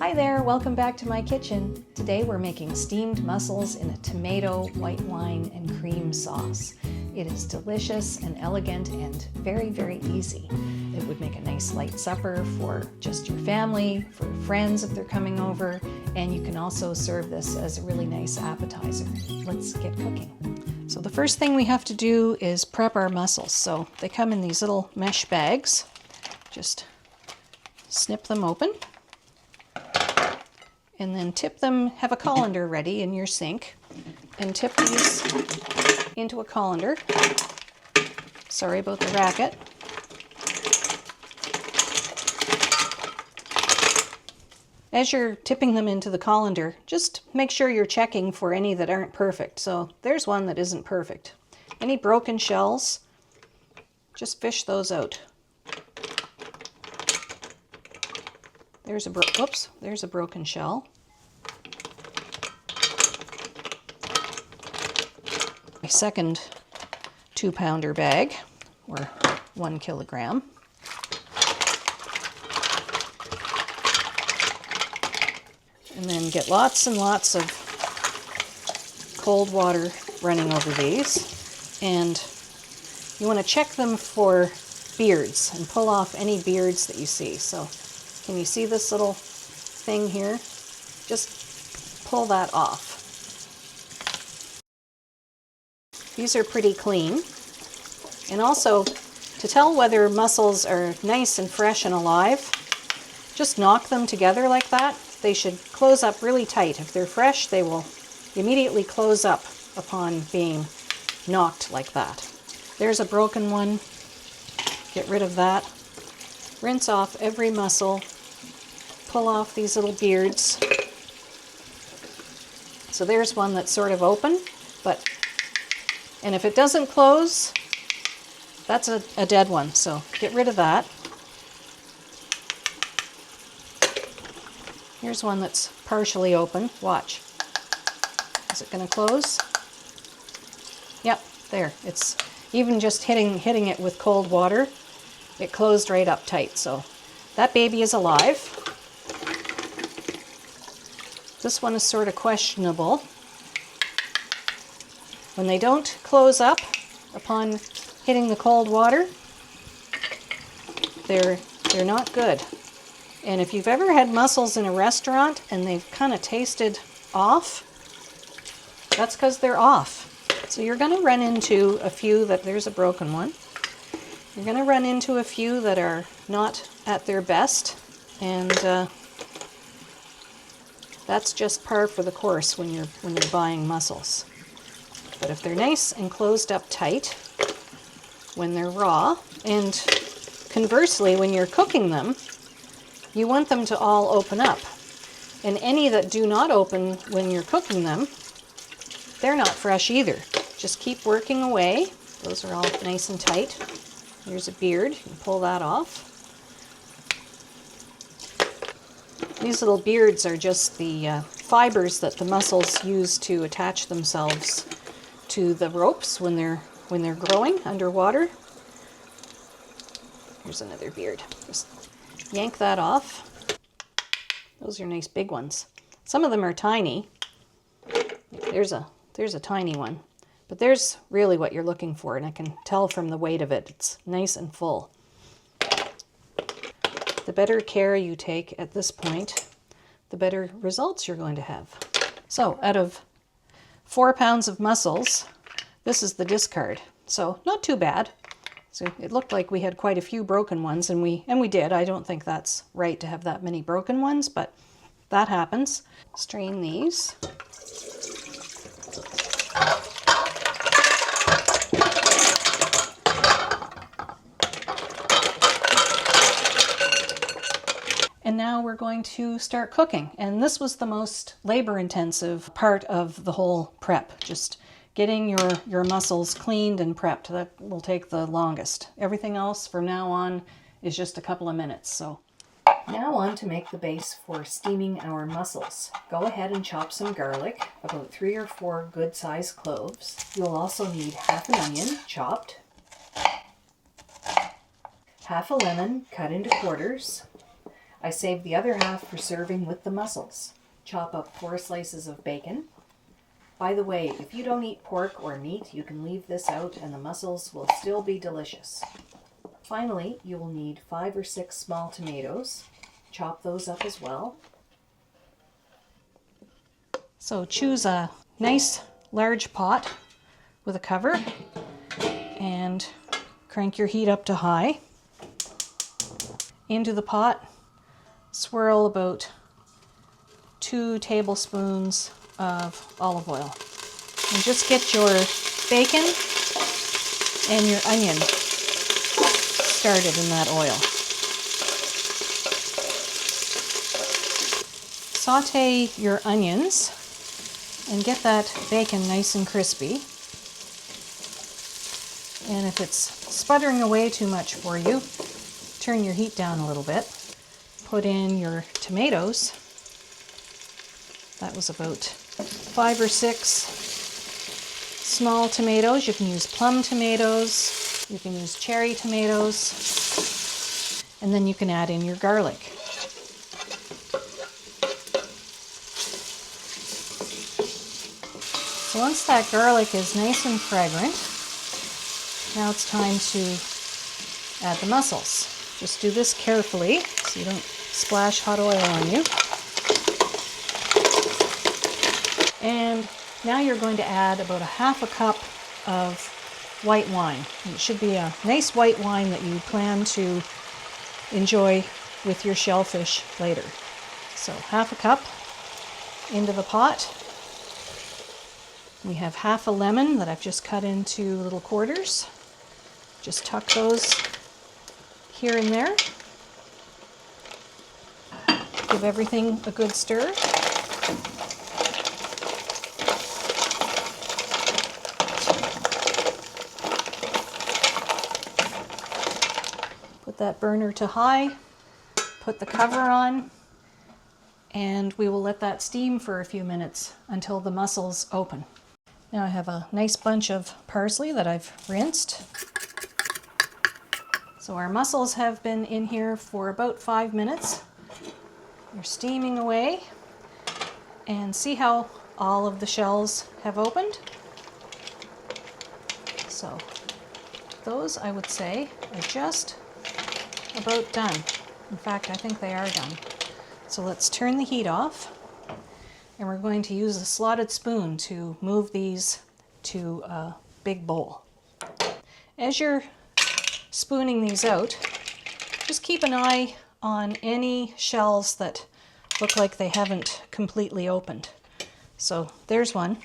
Hi there, welcome back to my kitchen. Today we're making steamed mussels in a tomato, white wine, and cream sauce. It is delicious and elegant and very, very easy. It would make a nice light supper for just your family, for friends if they're coming over, and you can also serve this as a really nice appetizer. Let's get cooking. So the first thing we have to do is prep our mussels. So they come in these little mesh bags. Just snip them open. And then tip them, have a colander ready in your sink, and tip these into a colander. Sorry about the racket. As you're tipping them into the colander, just make sure you're checking for any that aren't perfect. So there's one that isn't perfect. Any broken shells, just fish those out. There's a broken shell. My second 2-pounder bag, or 1 kilogram. And then get lots and lots of cold water running over these. And you want to check them for beards and pull off any beards that you see. So can you see this little thing here? Just pull that off. These are pretty clean. And also, to tell whether mussels are nice and fresh and alive, just knock them together like that. They should close up really tight. If they're fresh, they will immediately close up upon being knocked like that. There's a broken one. Get rid of that. Rinse off every mussel. Pull off these little beards. So there's one that's sort of open, and if it doesn't close, that's a dead one, so get rid of that. Here's one that's partially open. Watch. Is it going to close? Yep, there. It's even just hitting it with cold water. It closed right up tight, so that baby is alive. This one is sort of questionable. When they don't close up upon hitting the cold water, they're not good. And if you've ever had mussels in a restaurant and they've kind of tasted off, that's because they're off. So you're going to run into a few there's a broken one. You're going to run into a few that are not at their best, and that's just par for the course when you're buying mussels. But if they're nice and closed up tight when they're raw, and conversely when you're cooking them, you want them to all open up. And any that do not open when you're cooking them, they're not fresh either. Just keep working away. Those are all nice and tight. Here's a beard. You can pull that off. These little beards are just the fibers that the mussels use to attach themselves to the ropes when they're growing underwater. Here's another beard. Just yank that off. Those are nice big ones. Some of them are tiny. There's a tiny one. But there's really what you're looking for, and I can tell from the weight of it. It's nice and full. The better care you take at this point, the better results you're going to have. So out of 4 pounds of mussels, this is the discard. So not too bad. So it looked like we had quite a few broken ones, and we did. I don't think that's right to have that many broken ones, but that happens. Strain these. And now we're going to start cooking. And this was the most labor-intensive part of the whole prep. Just getting your mussels cleaned and prepped. That will take the longest. Everything else from now on is just a couple of minutes. So now on to make the base for steaming our mussels. Go ahead and chop some garlic, about 3 or 4 good-sized cloves. You'll also need half an onion chopped, half a lemon cut into quarters, I saved the other half for serving with the mussels. Chop up 4 slices of bacon. By the way, if you don't eat pork or meat, you can leave this out and the mussels will still be delicious. Finally, you will need 5 or 6 small tomatoes. Chop those up as well. So choose a nice large pot with a cover and crank your heat up to high. Into the pot, swirl about 2 tablespoons of olive oil. And just get your bacon and your onion started in that oil. Saute your onions and get that bacon nice and crispy. And if it's sputtering away too much for you, turn your heat down a little bit. Put in your tomatoes. That was about 5 or 6 small tomatoes. You can use plum tomatoes, you can use cherry tomatoes, and then you can add in your garlic. So once that garlic is nice and fragrant, now it's time to add the mussels. Just do this carefully so you don't splash hot oil on you. And now you're going to add about 1/2 cup of white wine. It should be a nice white wine that you plan to enjoy with your shellfish later. So 1/2 cup into the pot. We have 1/2 a lemon that I've just cut into little quarters. Just tuck those here and there. Give everything a good stir. Put that burner to high, put the cover on, and we will let that steam for a few minutes until the mussels open. Now I have a nice bunch of parsley that I've rinsed. So our mussels have been in here for about 5 minutes. They're steaming away. And see how all of the shells have opened? So those, I would say, are just about done. In fact, I think they are done. So let's turn the heat off. And we're going to use a slotted spoon to move these to a big bowl. As you're spooning these out, just keep an eye on any shells that look like they haven't completely opened. So there's one.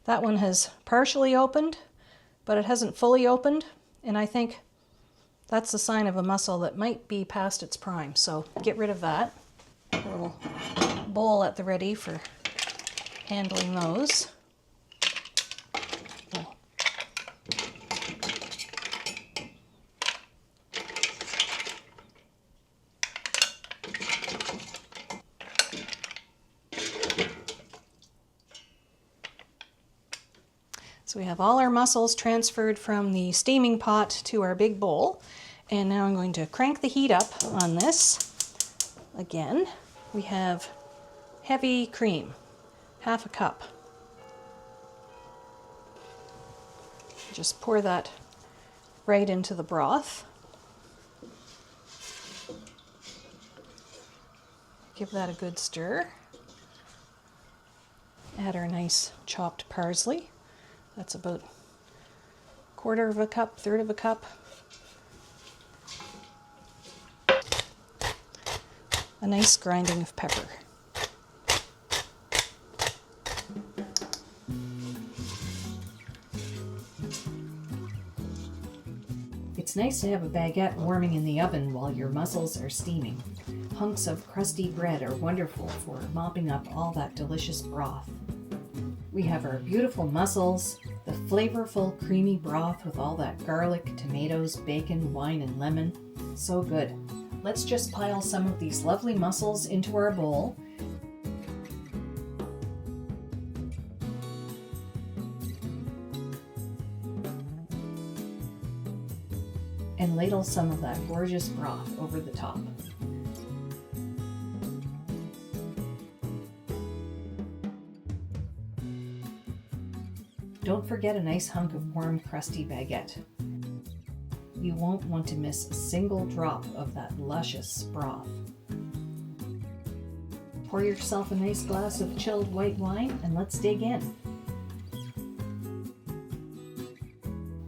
That one has partially opened, but it hasn't fully opened, and I think that's a sign of a mussel that might be past its prime. So get rid of that. A little bowl at the ready for handling those. Oh. So we have all our mussels transferred from the steaming pot to our big bowl. And now I'm going to crank the heat up on this. Again, we have heavy cream, 1/2 cup. Just pour that right into the broth. Give that a good stir. Add our nice chopped parsley. That's about 1/4 cup, 1/3 cup. A nice grinding of pepper. It's nice to have a baguette warming in the oven while your mussels are steaming. Hunks of crusty bread are wonderful for mopping up all that delicious broth. We have our beautiful mussels, the flavorful creamy broth with all that garlic, tomatoes, bacon, wine, and lemon. So good. Let's just pile some of these lovely mussels into our bowl. And ladle some of that gorgeous broth over the top. don't forget a nice hunk of warm, crusty baguette. You won't want to miss a single drop of that luscious broth. Pour yourself a nice glass of chilled white wine and let's dig in.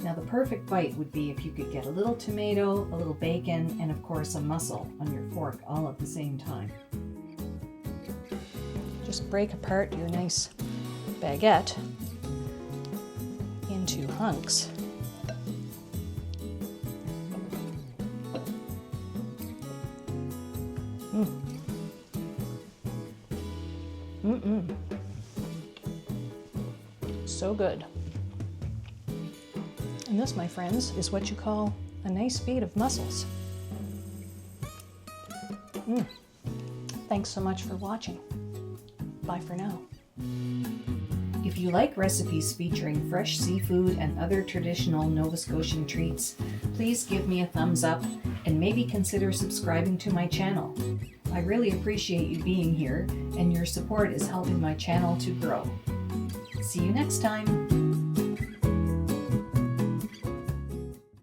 Now the perfect bite would be if you could get a little tomato, a little bacon, and of course a mussel on your fork all at the same time. Just break apart your nice baguette into hunks. So good. And this, my friends, is what you call a nice feed of mussels. Thanks so much for watching. Bye for now. If you like recipes featuring fresh seafood and other traditional Nova Scotian treats, please give me a thumbs up and maybe consider subscribing to my channel. I really appreciate you being here, and your support is helping my channel to grow. See you next time.